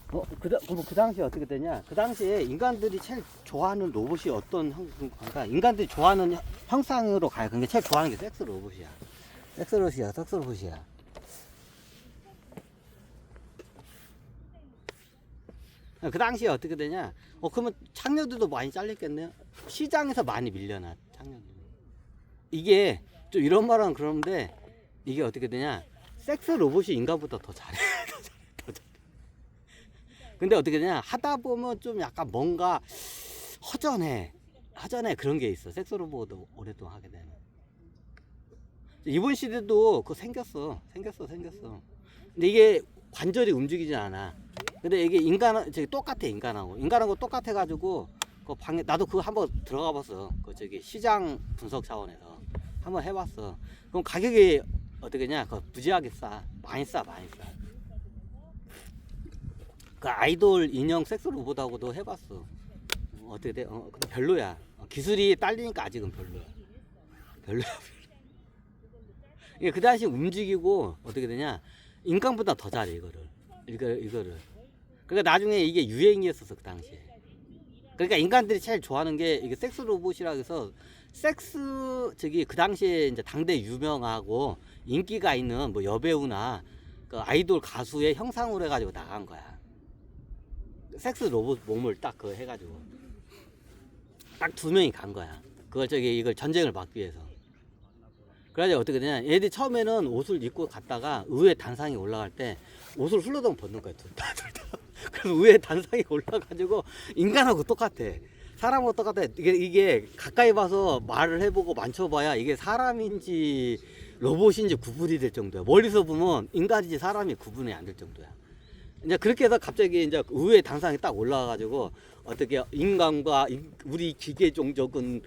그 당시에 어떻게 되냐? 그 당시에 인간들이 제일 좋아하는 로봇이 어떤 그러니까 인간들이 좋아하는 형상으로 가요. 근데 제일 좋아하는 게 섹스 로봇이야. 섹스 로봇이야. 그 당시에 어떻게 되냐? 그러면 창녀들도 많이 잘렸겠네요. 시장에서 많이 밀려나, 창녀들. 이게, 좀 이런 말은 그러는데, 이게 어떻게 되냐? 섹스 로봇이 인간보다 더 잘해. 더 잘해. 근데 어떻게 되냐? 하다 보면 좀 약간 뭔가 허전해. 그런 게 있어. 섹스 로봇도 오랫동안 하게 되면. 이번 시대도 그거 생겼어. 근데 이게 관절이 움직이지 않아. 근데 이게 똑같아, 인간하고 똑같아가지고, 그 방에, 나도 그거 한번 들어가 봤어. 시장 분석 차원에서. 한번 해봤어. 그럼 가격이 어떻게냐? 무지하게 싸. 많이 싸. 그 아이돌 인형 섹스 로봇하고도 해봤어. 어떻게 돼? 근데 별로야. 기술이 딸리니까 아직은 별로야. 이게 그 당시 움직이고, 어떻게 되냐? 인간보다 더 잘해, 이거를. 그러니까 나중에 이게 유행이었었어, 그 당시에. 그러니까 인간들이 제일 좋아하는 게 이게 섹스 로봇이라 해서 그 당시에 이제 당대 유명하고 인기가 있는 뭐 여배우나 그 아이돌 가수의 형상으로 해가지고 나간 거야. 섹스 로봇 몸을 딱 그거 해가지고 딱 2명이 간 거야. 이걸 전쟁을 막기 위해서. 그래가지고 어떻게 되냐? 얘들이 처음에는 옷을 입고 갔다가 의회 단상에 올라갈 때 옷을 훌러덩 벗는 거야, 둘 다. 그래서 의회 단상에 올라가지고 인간하고 똑같아. 사람하고 똑같아. 이게 가까이 봐서 말을 해보고 만져봐야 이게 사람인지 로봇인지 구분이 될 정도야. 멀리서 보면 인간인지 사람이 구분이 안 될 정도야. 이제 그렇게 해서 갑자기 이제 의회 단상에 딱 올라가가지고 어떻게 우리 기계 종족은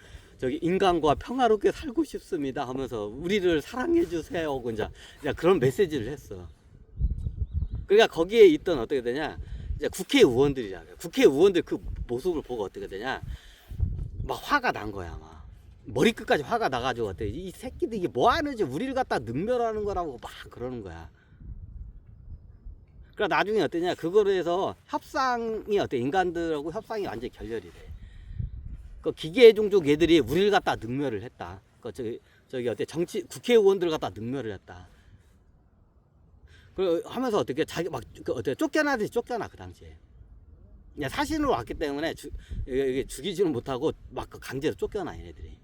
인간과 평화롭게 살고 싶습니다 하면서 우리를 사랑해 주세요 하고 이제 그런 메시지를 했어. 그러니까 거기에 있던 어떻게 되냐? 이제 국회의원들이잖아. 국회의원들 그 모습을 보고 어떻게 되냐? 막 화가 난 거야, 막. 머리끝까지 화가 나가지고 어때? 이 새끼들 이게 뭐 하는지 우리를 갖다 능멸하는 거라고 막 그러는 거야. 그러니까 나중에 어떠냐? 그거로 해서 협상이 인간들하고 협상이 완전히 결렬이 돼. 그 기계 종족 애들이 우리를 갖다 능멸을 했다. 국회의원들 갖다 능멸을 했다. 그 하면서 어떻게 쫓겨나 그 당시에. 사신으로 왔기 때문에 죽이지는 못하고 막 강제로 쫓겨나 얘네들이.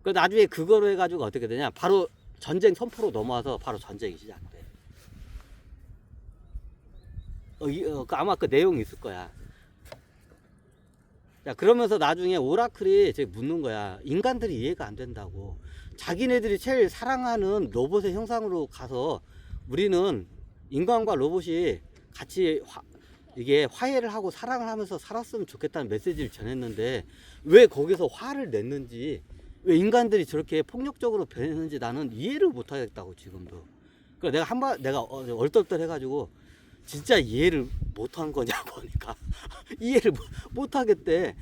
그 나중에 그거로 해가지고 어떻게 되냐? 바로 전쟁 선포로 넘어와서 바로 전쟁이 시작돼. 아마 그 내용이 있을 거야. 자, 그러면서 나중에 오라클이 묻는 거야. 인간들이 이해가 안 된다고. 자기네들이 제일 사랑하는 로봇의 형상으로 가서 우리는 인간과 로봇이 같이 이게 화해를 하고 사랑을 하면서 살았으면 좋겠다는 메시지를 전했는데 왜 거기서 화를 냈는지, 왜 인간들이 저렇게 폭력적으로 변했는지 나는 이해를 못 하겠다고 지금도. 그래서 내가 얼떨떨 해가지고 진짜 이해를 못한 거냐고 하니까 이해를 못 하겠대.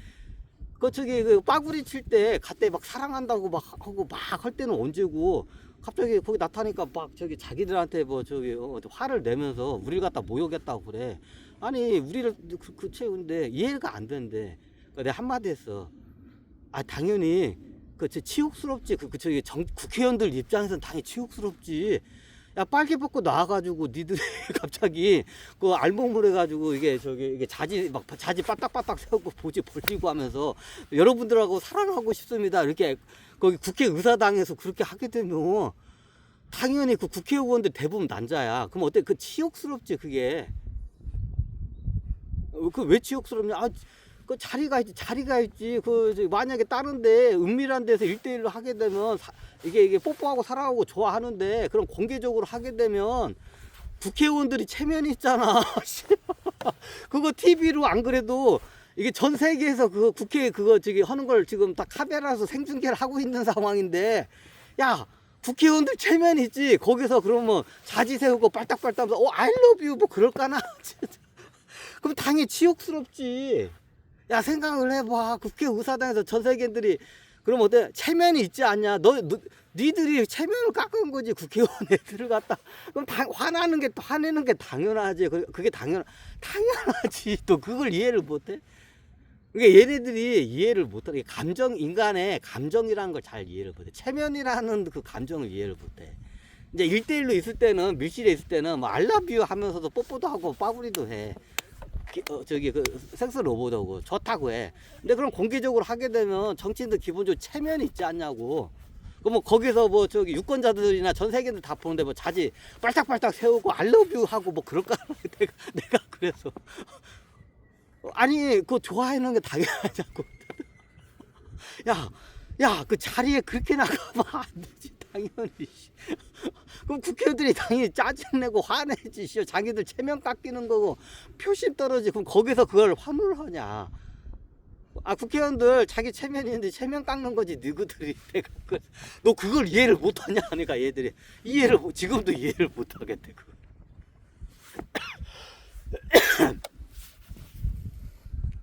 그 빠구리 칠 때 그때 막 사랑한다고 막 하고 막 할 때는 언제고 갑자기 거기 나타나니까 막 자기들한테 화를 내면서 우리를 갖다 모욕했다고 그래. 아니 우리를 채우는데 이해가 안 된대. 내가 한마디 했어. 당연히 치욕스럽지. 국회의원들 입장에서는 당연히 치욕스럽지. 야, 빨개 벗고 나와가지고 니들이 갑자기 그 알몸을 해가지고 이게 자지 빠딱빠딱 세우고 보지 벌리고 하면서 여러분들하고 사랑하고 싶습니다 이렇게 거기 국회의사당에서 그렇게 하게 되면 당연히 그 국회의원들 대부분 난자야. 그럼 어때? 치욕스럽지 그게. 왜 치욕스럽냐? 그 자리가 있지. 만약에 다른데 은밀한 데서 1대1로 하게 되면 이게 뽀뽀하고 사랑하고 좋아하는데 그럼 공개적으로 하게 되면 국회의원들이 체면이 있잖아. 그거 TV로 안 그래도 이게 전 세계에서 그 국회 하는 걸 지금 다 카메라에서 생중계를 하고 있는 상황인데, 야, 국회의원들 체면이 있지. 거기서 그러면 자지 세우고 빨딱빨딱 하면서 I love you 뭐 그럴까나? 그럼 당연히 치욕스럽지. 야, 생각을 해봐. 국회의사당에서 전 세계인들이 그럼 어때? 체면이 있지 않냐? 니들이 체면을 깎은 거지 국회의원 애들을 갖다. 그럼 화내는 게 당연하지. 그게 당연하지. 또 그걸 이해를 못해? 그러니까 얘네들이 이해를 못해. 인간의 감정이라는 걸 잘 이해를 못해. 체면이라는 그 감정을 이해를 못해. 이제 1대1로 있을 때는, 밀실에 있을 때는 뭐 알라뷰 하면서도 뽀뽀도 하고 빠구리도 해. 그 섹스 로봇하고 좋다고 해. 근데 그럼 공개적으로 하게 되면 정치인들 기본적으로 체면이 있지 않냐고. 그럼 뭐 거기서 뭐 유권자들이나 전 세계들 다 보는데 뭐 자지 빨딱빨딱 세우고 알러뷰 하고 뭐 그럴까? 내가 그래서 아니 그거 좋아하는 게 당연하냐고. 야 그 자리에 그렇게 나가면 안 되지 당연히. 그럼 국회의원들이 당연히 짜증내고 화내지. 자기들 체면 깎이는 거고 표심 떨어지고. 그럼 거기서 그걸 화를 하냐. 국회의원들 자기 체면이 있는데 체면 깎는 거지 너희들이. 내가 너 그걸 이해를 못하냐. 그러니까 얘들이 지금도 이해를 못하겠대 그거.